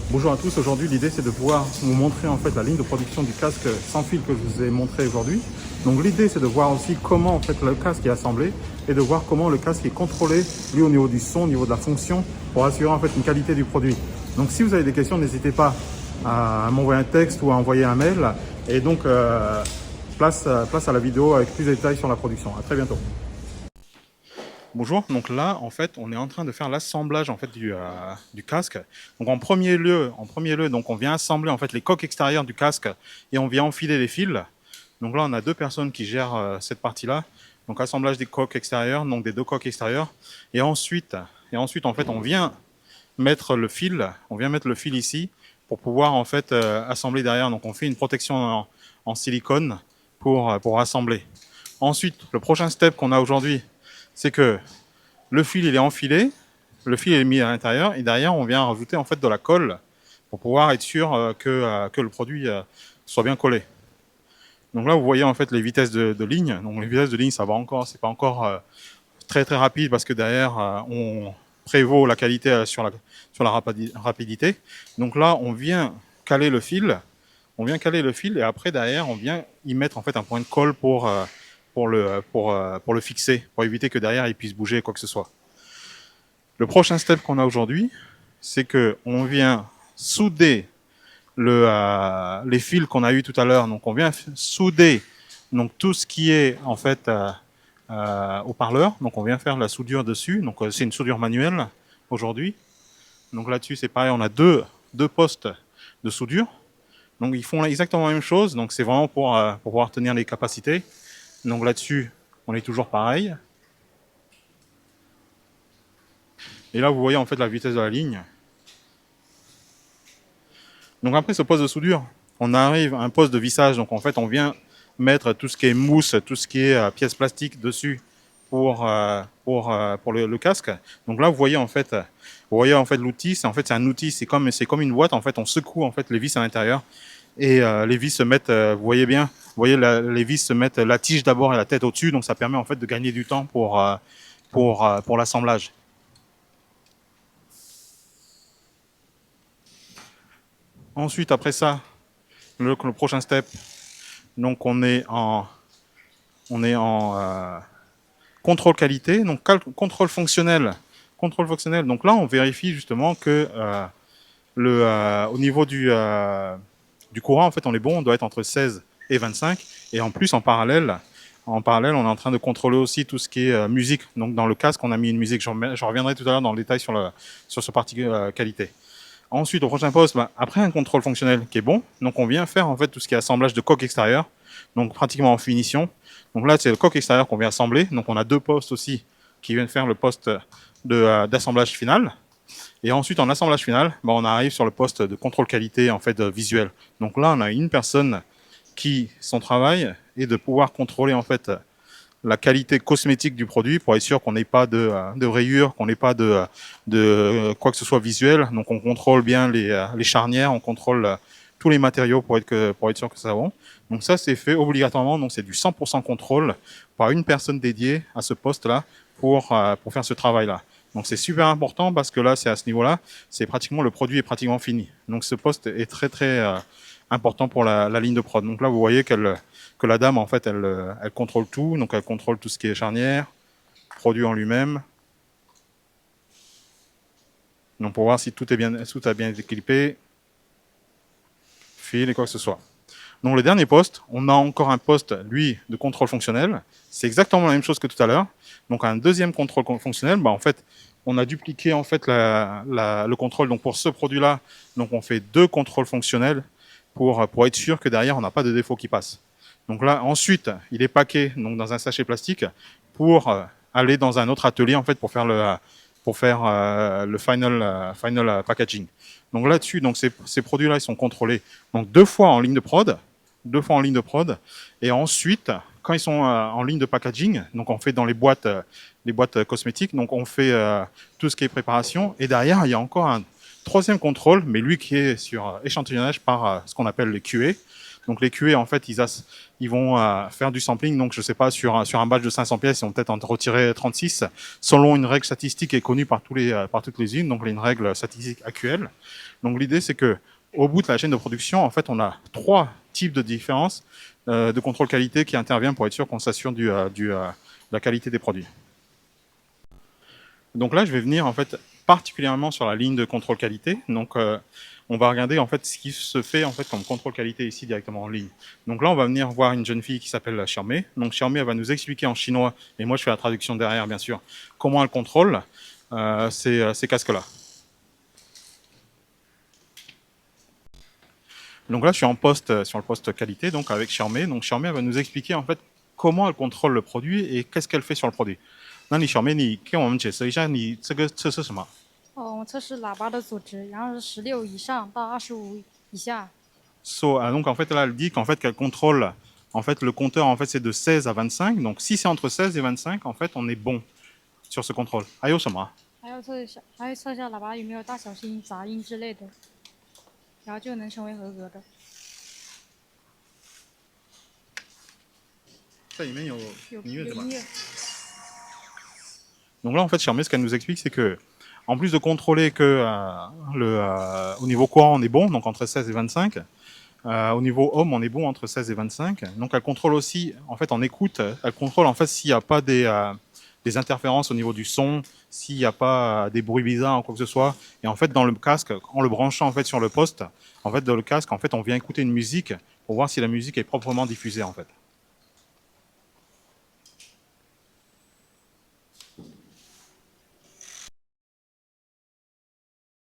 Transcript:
Bonjour à tous, aujourd'hui l'idée c'est de pouvoir vous montrer en fait la ligne de production du casque sans fil que je vous ai montré aujourd'hui. Donc l'idée c'est de voir aussi comment en fait le casque est assemblé et de voir comment le casque est contrôlé lui au niveau du son, au niveau de la fonction pour assurer en fait une qualité du produit. Donc si vous avez des questions, n'hésitez pas à m'envoyer un texte ou à envoyer un mail et donc place à la vidéo avec plus de détails sur la production. À très bientôt. Bonjour, donc là en fait on est en train de faire l'assemblage en fait du casque. Donc en premier lieu, donc on vient assembler en fait les coques extérieures du casque et on vient enfiler les fils. Donc là on a deux personnes qui gèrent cette partie-là. Donc assemblage des coques extérieures, donc des deux coques extérieures. Et ensuite en fait on vient mettre le fil, ici pour pouvoir en fait assembler derrière. Donc on fait une protection en silicone pour assembler. Ensuite le prochain step qu'on a aujourd'hui, c'est que le fil il est enfilé, le fil est mis à l'intérieur et derrière on vient rajouter en fait de la colle pour pouvoir être sûr que le produit soit bien collé. Donc là vous voyez en fait les vitesses de ligne. Donc les vitesses de ligne ça va encore, c'est pas encore très très rapide parce que derrière on prévaut la qualité sur la rapidité. Donc là on vient caler le fil, et après derrière on vient y mettre en fait un point de colle pour le fixer, pour éviter que derrière il puisse bouger quoi que ce soit. Le prochain step qu'on a aujourd'hui, c'est que on vient souder les fils qu'on a eu tout à l'heure. Donc on vient souder donc tout ce qui est en fait haut-parleur. Donc on vient faire la soudure dessus. Donc c'est une soudure manuelle aujourd'hui. Donc là-dessus c'est pareil, on a deux postes de soudure. Donc ils font exactement la même chose. Donc c'est vraiment pour pouvoir tenir les capacités. Donc là-dessus on est toujours pareil. Et là vous voyez en fait la vitesse de la ligne. Donc après ce poste de soudure, on arrive à un poste de vissage. Donc en fait, on vient mettre tout ce qui est mousse, tout ce qui est pièces plastiques dessus pour le casque. Donc là, vous voyez en fait l'outil. C'est un outil. C'est comme une boîte. En fait, on secoue en fait les vis à l'intérieur et les vis se mettent. Vous voyez bien. Vous voyez les vis se mettent la tige d'abord et la tête au-dessus. Donc ça permet en fait de gagner du temps pour l'assemblage. Ensuite, après ça, le prochain step. Donc on est en contrôle qualité, donc contrôle fonctionnel. Donc là, on vérifie justement que au niveau du courant, en fait, on est bon, on doit être entre 16 et 25. Et en plus, en parallèle, on est en train de contrôler aussi tout ce qui est musique. Donc dans le casque, on a mis une musique. Je reviendrai tout à l'heure dans le détail sur ce partie qualité. Ensuite, au prochain poste, après un contrôle fonctionnel qui est bon, donc on vient faire en fait tout ce qui est assemblage de coque extérieure, donc pratiquement en finition. Donc là, c'est le coque extérieur qu'on vient assembler. Donc on a deux postes aussi qui viennent faire le poste d'assemblage final. Et ensuite, en assemblage final, on arrive sur le poste de contrôle qualité en fait visuel. Donc là, on a une personne qui, son travail est de pouvoir contrôler en fait la qualité cosmétique du produit pour être sûr qu'on n'ait pas de rayures, qu'on n'ait pas de quoi que ce soit visuel. Donc on contrôle bien les charnières, on contrôle tous les matériaux pour être sûr que ça va bon. Donc ça c'est fait obligatoirement, donc c'est du 100% contrôle par une personne dédiée à ce poste-là pour faire ce travail-là. Donc c'est super important parce que là c'est à ce niveau-là, le produit est pratiquement fini. Donc ce poste est très très important pour la ligne de prod. Donc là vous voyez que la dame en fait elle contrôle tout, donc elle contrôle tout ce qui est charnière, produit en lui-même. Donc pour voir si tout a bien été équipé, fil et quoi que ce soit. Donc le dernier poste, on a encore un poste, lui, de contrôle fonctionnel. C'est exactement la même chose que tout à l'heure. Donc un deuxième contrôle fonctionnel, en fait, on a dupliqué en fait le contrôle. Donc pour ce produit-là, donc on fait deux contrôles fonctionnels pour être sûr que derrière on n'a pas de défaut qui passe. Donc là, ensuite, il est paqué donc dans un sachet plastique pour aller dans un autre atelier en fait pour faire le final packaging. Donc là-dessus, donc ces produits-là, ils sont contrôlés donc deux fois en ligne de prod, et ensuite, quand ils sont en ligne de packaging, donc on fait dans les boîtes cosmétiques, donc on fait tout ce qui est préparation, et derrière, il y a encore un troisième contrôle, mais lui qui est sur échantillonnage par ce qu'on appelle le QA. Donc les QA, en fait, ils vont faire du sampling. Donc je sais pas, sur un batch de 500 pièces, ils vont peut-être en retirer 36, selon une règle statistique qui est connue par toutes les usines. Donc une règle statistique AQL. Donc l'idée, c'est que au bout de la chaîne de production, en fait, on a 3 types de différences de contrôle qualité qui interviennent pour être sûr qu'on s'assure de la qualité des produits. Donc là, je vais venir en fait particulièrement sur la ligne de contrôle qualité. Donc on va regarder en fait ce qui se fait en fait comme contrôle qualité ici directement en ligne. Donc là, on va venir voir une jeune fille qui s'appelle Xiaomei. Donc Xiaomei, elle va nous expliquer en chinois, et moi je fais la traduction derrière bien sûr, comment elle contrôle ces casques-là. Donc là, je suis en poste sur le poste qualité, donc avec Xiaomei. Donc Xiaomei, elle va nous expliquer en fait comment elle contrôle le produit et qu'est-ce qu'elle fait sur le produit. 那你小妹，你给我们解释一下，你这个测试什么？我测试喇叭的阻值，然后是16以上到25以下。Donc en fait, là, elle dit qu'en fait qu'elle contrôle. En fait, le compteur en fait c'est de 16 à 25. Donc si c'est entre 16 et 25, en fait, on est bon sur ce contrôle. 还有什么？还要测一下喇叭有没有大小声音、杂音之类的，然后就能成为合格的。这里面有音乐的吗？音乐。Donc là, en fait, Xiaomei, ce qu'elle nous explique, c'est que en plus de contrôler que au niveau courant, on est bon, donc entre 16 et 25. Au niveau homme, on est bon entre 16 et 25. Donc elle contrôle aussi, en fait, en écoute, elle contrôle en fait s'il n'y a pas des interférences au niveau du son, s'il n'y a pas des bruits bizarres ou quoi que ce soit. Et en fait, dans le casque, en le branchant en fait sur le poste, en fait, dans le casque, en fait, on vient écouter une musique pour voir si la musique est proprement diffusée en fait.